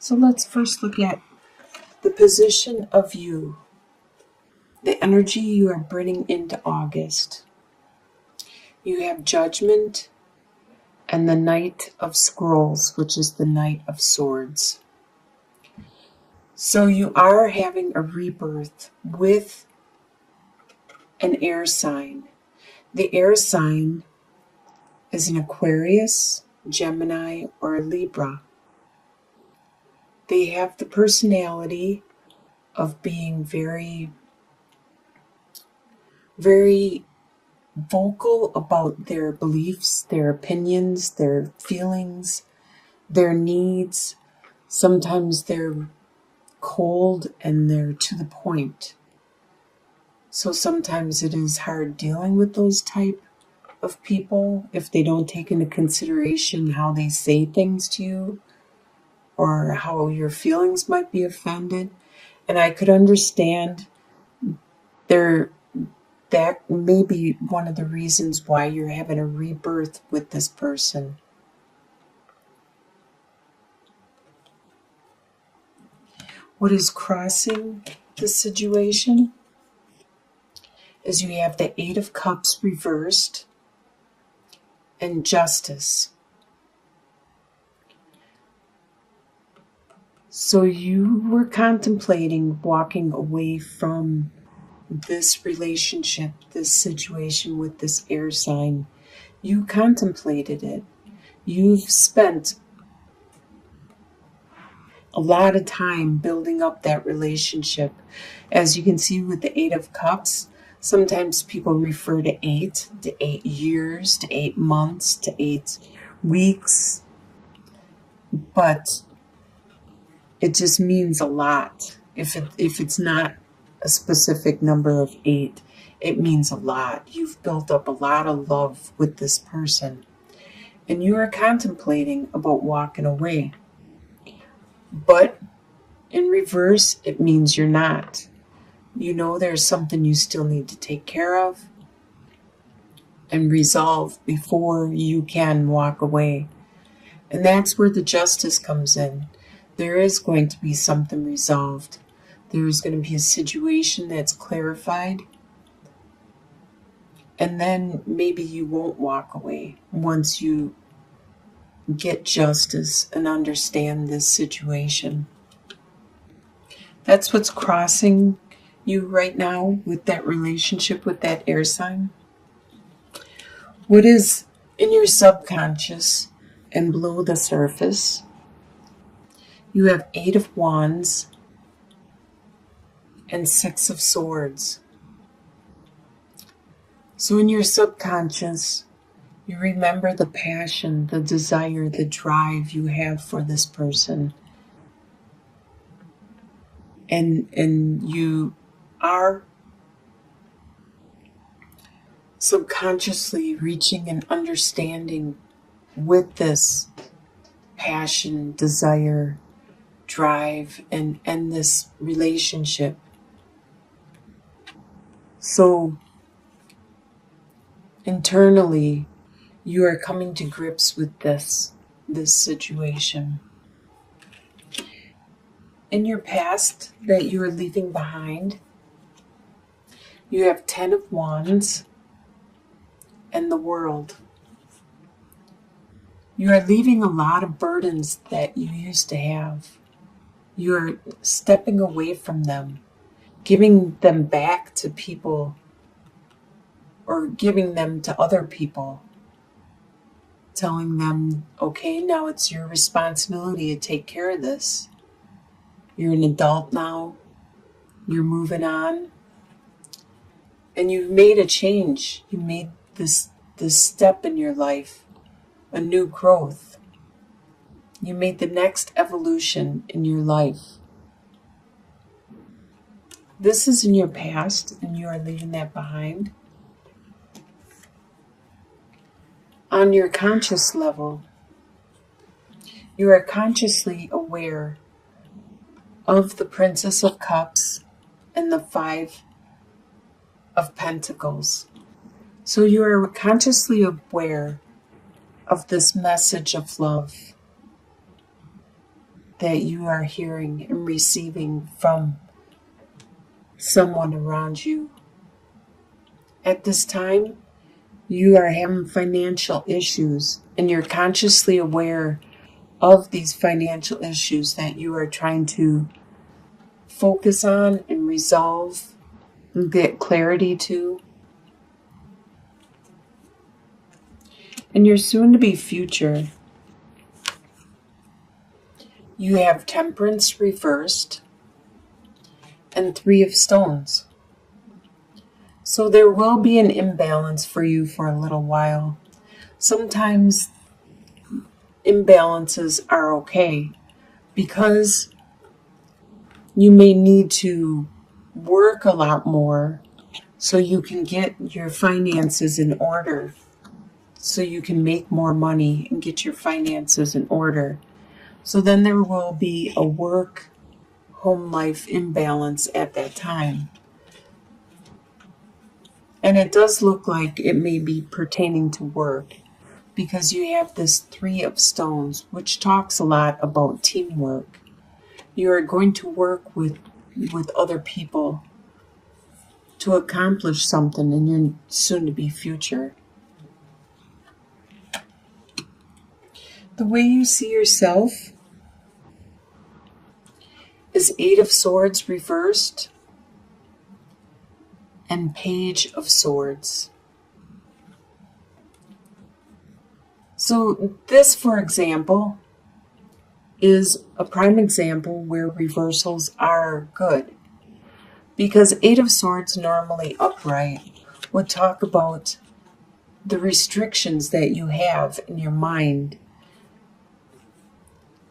So let's first look at the position of you, the energy you are bringing into August. You have Judgment and the Knight of Scrolls, which is the Knight of Swords. So you are having a rebirth with an air sign. The air sign is an Aquarius, Gemini, or a Libra. They have the personality of being very, very vocal about their beliefs, their opinions, their feelings, their needs. Sometimes they're cold and they're to the point. So sometimes it is hard dealing with those type of people if they don't take into consideration how they say things to you or how your feelings might be offended. And I could understand that may be one of the reasons why you're having a rebirth with this person. What is crossing the situation is you have the Eight of Cups reversed and Justice. So you were contemplating walking away from this relationship, this situation with this air sign. You contemplated it. You've spent a lot of time building up that relationship. As you can see with the Eight of Cups, sometimes people refer to 8 years, to 8 months, to 8 weeks, but it just means a lot. If it's not a specific number of 8, it means a lot. You've built up a lot of love with this person, and you are contemplating about walking away. But in reverse, it means you're not. You know there's something you still need to take care of and resolve before you can walk away. And that's where the Justice comes in. There is going to be something resolved. There's going to be a situation that's clarified. And then maybe you won't walk away once you get justice and understand this situation. That's what's crossing you right now with that relationship with that air sign. What is in your subconscious and below the surface? You have 8 of Wands and 6 of Swords. So in your subconscious, you remember the passion, the desire, the drive you have for this person. And you are subconsciously reaching an understanding with this passion, desire, drive, and this relationship. So internally, you are coming to grips with this situation. In your past that you are leaving behind, you have 10 of Wands and the World. You are leaving a lot of burdens that you used to have. You are stepping away from them, giving them back to people or giving them to other people, telling them, okay, now it's your responsibility to take care of this. You're an adult now. You're moving on. And you've made a change. You made this step in your life, a new growth. You made the next evolution in your life. This is in your past, and you are leaving that behind. On your conscious level, you are consciously aware of the Princess of Cups and the 5 of Pentacles. So you are consciously aware of this message of love. that you are hearing and receiving from someone around you. At this time, you are having financial issues, and you're consciously aware of these financial issues that you are trying to focus on and resolve and get clarity to. In your soon-to-be future, you have Temperance reversed and Three of Stones. So there will be an imbalance for you for a little while. Sometimes imbalances are okay because you may need to work a lot more so you can get your finances in order, so you can make more money and get your finances in order. So then there will be a work-home life imbalance at that time. And it does look like it may be pertaining to work because you have this Three of Stones, which talks a lot about teamwork. You are going to work with other people to accomplish something in your soon-to-be future. The way you see yourself is Eight of Swords reversed and Page of Swords. So this, for example, is a prime example where reversals are good. Because Eight of Swords normally upright would talk about the restrictions that you have in your mind.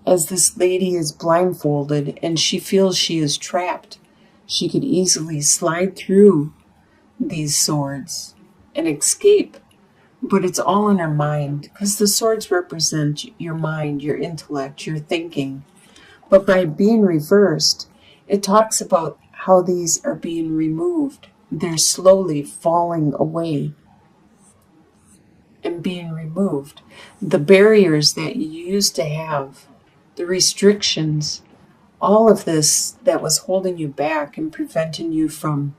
As this lady is blindfolded and she feels she is trapped, she could easily slide through these swords and escape. But it's all in her mind because the swords represent your mind, your intellect, your thinking. But by being reversed, it talks about how these are being removed. They're slowly falling away and being removed. The barriers that you used to have, the restrictions, all of this that was holding you back and preventing you from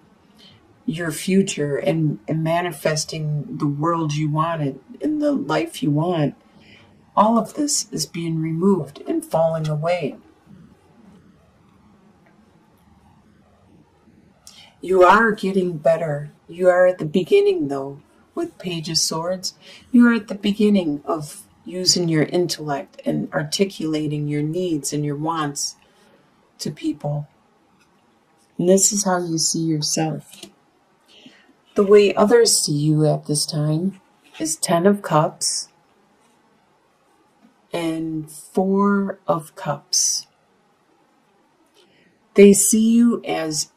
your future and manifesting the world you wanted and the life you want, all of this is being removed and falling away. You are getting better. You are at the beginning, though, with Page of Swords. You are at the beginning of using your intellect and articulating your needs and your wants to people. And this is how you see yourself. The way others see you at this time is Ten of Cups and Four of Cups. They see you as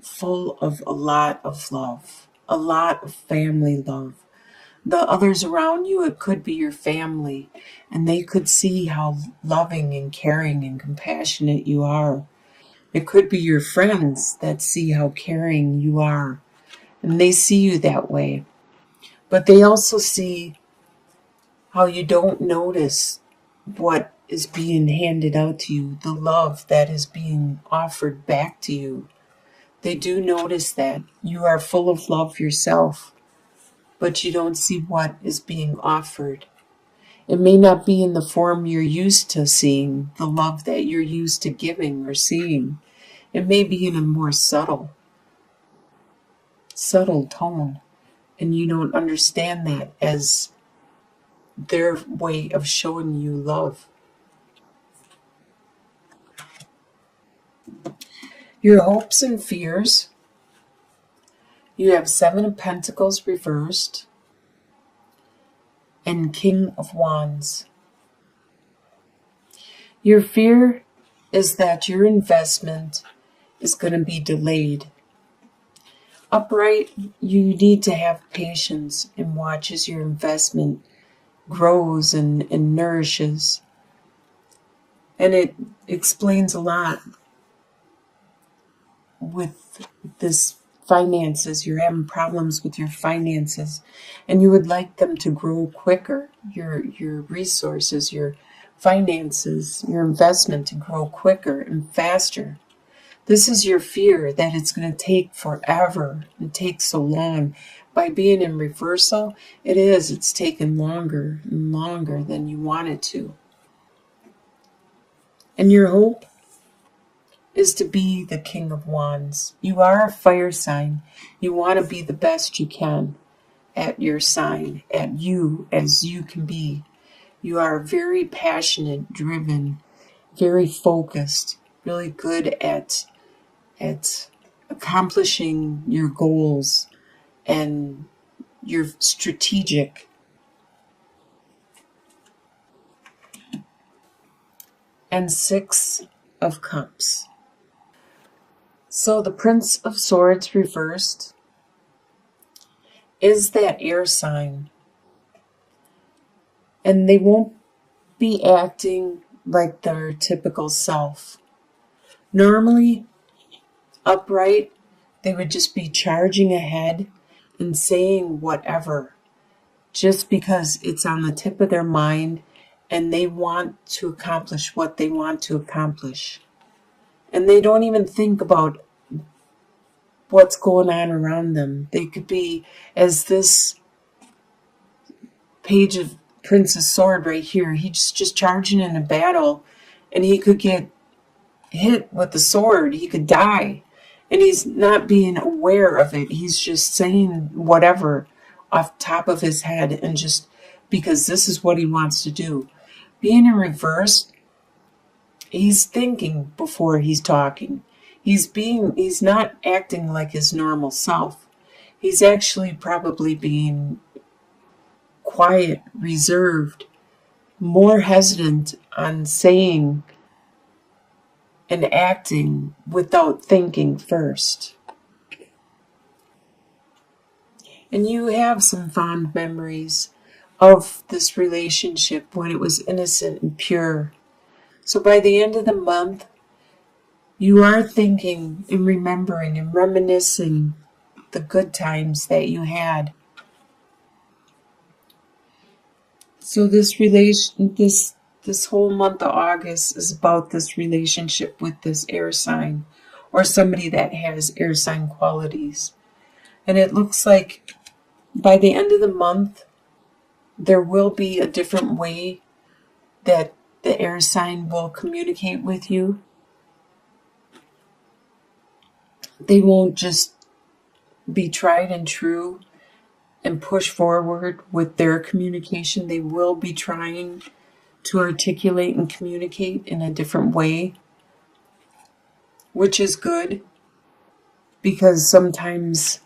full of a lot of love, a lot of family love. The others around you, it could be your family, and they could see how loving and caring and compassionate you are. It could be your friends that see how caring you are, and they see you that way. But they also see how you don't notice what is being handed out to you, the love that is being offered back to you. They do notice that you are full of love yourself, but you don't see what is being offered. It may not be in the form you're used to seeing, the love that you're used to giving or seeing. It may be in a more subtle tone, and you don't understand that as their way of showing you love. Your hopes and fears. You have Seven of Pentacles reversed and King of Wands. Your fear is that your investment is going to be delayed. Upright, you need to have patience and watch as your investment grows and nourishes. And it explains a lot with this finances. You're having problems with your finances and you would like them to grow quicker, your resources, your finances, your investment to grow quicker and faster. This is your fear that it's going to take forever and take so long. By being in reversal, it's taken longer and longer than you want it to. And your hope is to be the King of Wands. You are a fire sign. You want to be the best you can at your sign, at you as you can be. You are very passionate, driven, very focused, really good at accomplishing your goals, and you're strategic. And 6 of Cups. So the Prince of Swords reversed is that air sign. And they won't be acting like their typical self. Normally, upright, they would just be charging ahead and saying whatever, just because it's on the tip of their mind and they want to accomplish what they want to accomplish. And they don't even think about what's going on around them. They could be, as this page of Prince's Sword right here, he's just charging in a battle and he could get hit with the sword. He could die. And he's not being aware of it. He's just saying whatever off top of his head, and just because this is what he wants to do. Being in reverse, he's thinking before he's talking. He's not acting like his normal self. He's actually probably being quiet, reserved, more hesitant on saying and acting without thinking first. And you have some fond memories of this relationship when it was innocent and pure. So by the end of the month, you are thinking and remembering and reminiscing the good times that you had. So this whole month of August is about this relationship with this air sign, or somebody that has air sign qualities. And it looks like by the end of the month, there will be a different way that the air sign will communicate with you. They won't just be tried and true and push forward with their communication. They will be trying to articulate and communicate in a different way, which is good, because sometimes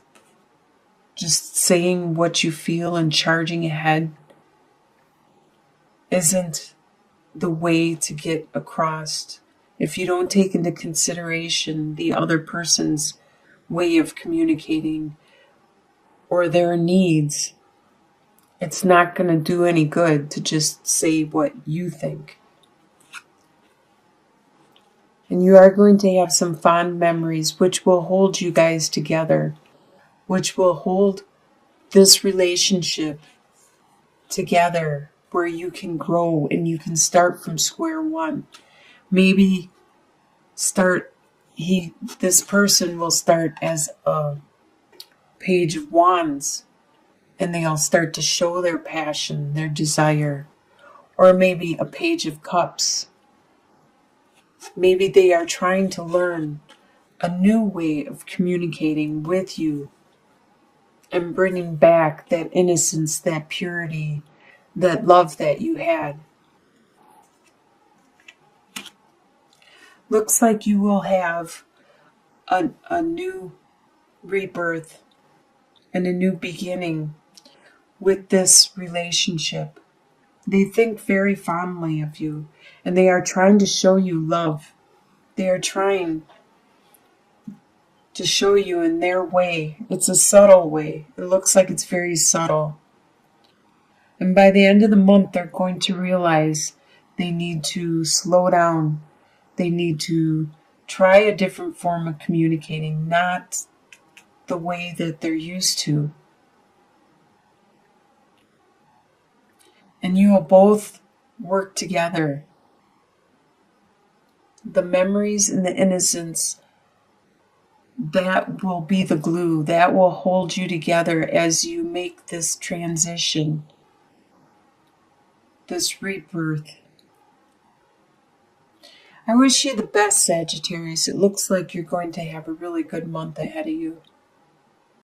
just saying what you feel and charging ahead isn't the way to get across. If you don't take into consideration the other person's way of communicating or their needs, it's not going to do any good to just say what you think. And you are going to have some fond memories which will hold you guys together, which will hold this relationship together, where you can grow and you can start from square one. Maybe this person will start as a Page of Wands, and they'll start to show their passion, their desire. Or maybe a Page of Cups. Maybe they are trying to learn a new way of communicating with you and bringing back that innocence, that purity, that love that you had. Looks like you will have a new rebirth and a new beginning with this relationship. They think very fondly of you, and they are trying to show you love. They are trying to show you in their way. It's a subtle way. It looks like it's very subtle. And by the end of the month, they're going to realize they need to slow down. They need to try a different form of communicating, not the way that they're used to. And you will both work together. The memories and the innocence, that will be the glue that will hold you together as you make this transition, this rebirth. I wish you the best, Sagittarius. It looks like you're going to have a really good month ahead of you.